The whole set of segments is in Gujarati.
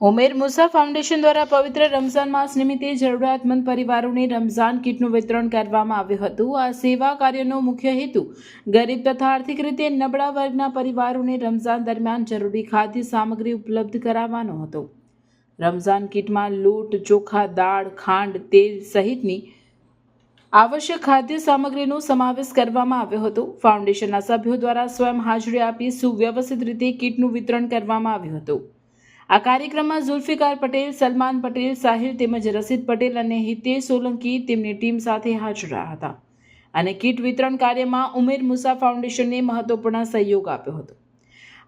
ઉમેર મુસા ફાઉન્ડેશન દ્વારા પવિત્ર રમઝાન માસ નિમિત્તે જરૂરિયાતમંદ પરિવારોને રમઝાન કીટનું વિતરણ કરવામાં આવ્યું હતું. આ સેવા કાર્યનો મુખ્ય હેતુ ગરીબ તથા આર્થિક રીતે નબળા વર્ગના પરિવારોને રમઝાન દરમિયાન જરૂરી ખાદ્ય સામગ્રી ઉપલબ્ધ કરાવવાનો હતો. રમઝાન કીટમાં લોટ, ચોખા, દાળ, ખાંડ, તેલ સહિતની આવશ્યક ખાદ્ય સામગ્રીનો સમાવેશ કરવામાં આવ્યો હતો. ફાઉન્ડેશનના સભ્યો દ્વારા સ્વયં હાજરી આપી સુવ્યવસ્થિત રીતે કીટનું વિતરણ કરવામાં આવ્યું હતું. આ કાર્યક્રમમાં ઝુલ્ફિકાર પટેલ, સલમાન પટેલ, સાહિલ તેમજ રસીદ પટેલ અને હિતેશ સોલંકી તેમની ટીમ સાથે હાજર રહ્યા હતા અને કીટ વિતરણ કાર્યમાં ઉમેર મુસા ફાઉન્ડેશનને મહત્વપૂર્ણ સહયોગ આપ્યો હતો.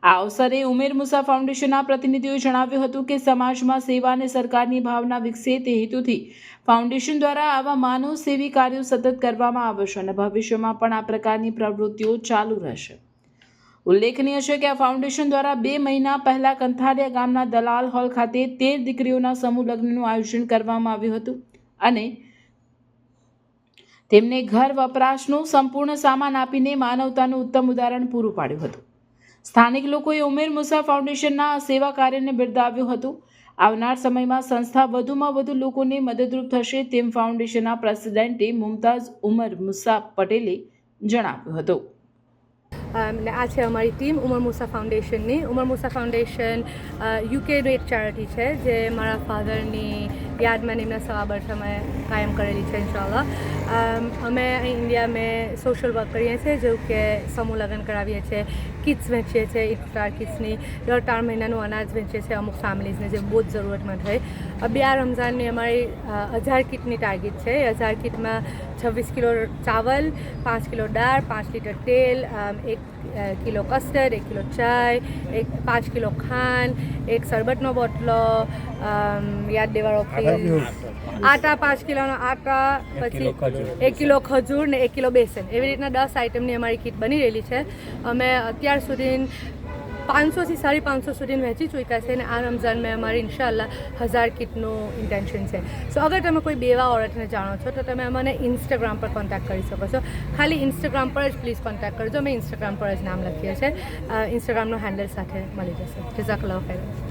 આ અવસરે ઉમેર મુસા ફાઉન્ડેશનના પ્રતિનિધિઓએ જણાવ્યું હતું કે સમાજમાં સેવા અને સરકારની ભાવના વિકસે તે હેતુથી ફાઉન્ડેશન દ્વારા આવા માનવ સેવી કાર્યો સતત કરવામાં આવશે અને ભવિષ્યમાં પણ આ પ્રકારની પ્રવૃત્તિઓ ચાલુ રહેશે. ઉલ્લેખનીય છે કે આ ફાઉન્ડેશન દ્વારા 2 મહિના પહેલા કંથારિયા ગામના દલાલ હોલ ખાતે 13 દીકરીઓના સમૂહ લગ્નનું આયોજન કરવામાં આવ્યું હતું અને તેમને ઘર વપરાશનો સંપૂર્ણ સામાન આપીને માનવતાનું ઉત્તમ ઉદાહરણ પૂરું પાડ્યું હતું. સ્થાનિક લોકોએ ઉમેર મુસા ફાઉન્ડેશનના આ સેવા કાર્યને બિરદાવ્યું હતું. આવનાર સમયમાં સંસ્થા વધુમાં વધુ લોકોને મદદરૂપ થશે તેમ ફાઉન્ડેશનના પ્રેસિડેન્ટે મુમતાઝ ઉમર મુસા પટેલે જણાવ્યું હતું. આ છે અમારી ટીમ ઉમર મુસા ફાઉન્ડેશનની. ઉમર મુસા ફાઉન્ડેશન યુકેની એક ચેરિટી છે જે મારા ફાધરની યાદમાં એમના સવા વર્ષ અમે કાયમ કરેલી છે ઇન્શાલ્લાહ. અમે અહીં ઇન્ડિયામાં સોશિયલ વર્ક કરીએ છીએ, જેવું કે સમૂહ લગ્ન કરાવીએ છીએ, કિટ્સ વેચીએ છીએ, ઇફ્તાર કિટ્સની 4 મહિનાનું અનાજ વેચીએ છીએ અમુક ફેમિલીઝને જે બહુ જ જરૂરતમંદ હોય. આ રમઝાનની અમારી 1000 કિટની ટાર્ગેટ છે. 1000 કિટમાં 26 કિલો ચાવલ, 5 કિલો દાળ, 5 લીટર તેલ, 1 કિલો કસ્ટર્ડ, 1 કિલો ચાય, 5 કિલો ખાંડ, 1 શરબતનો બોટલો, યાદ દેવાળો આટા, 5 કિલોનો આટા, પછી 1 કિલો ખજૂર ને 1 કિલો બેસન. એવી રીતના 10 આઈટમની અમારી કીટ બની રહેલી છે. અમે અત્યાર સુધી 500 થી 550 સુધી વહેંચી ચૂક્યા છે અને આ રમઝાનમાં અમારી ઇન્શાલ્લાહ 1000 કિટનું ઇન્ટેન્શન છે. સો અગર તમે કોઈ બેવા ઓરતને જાણો છો તો તમે અમને ઇન્સ્ટાગ્રામ પર કોન્ટેક્ટ કરી શકો છો. ખાલી ઇન્સ્ટાગ્રામ પર જ પ્લીઝ કોન્ટેક્ટ કરજો. અમે ઇન્સ્ટાગ્રામ પર જ નામ લખીએ છીએ. ઇન્સ્ટાગ્રામનો હેન્ડલ સાથે મળી જશે. જઝાકલ્લાહ ખૈર.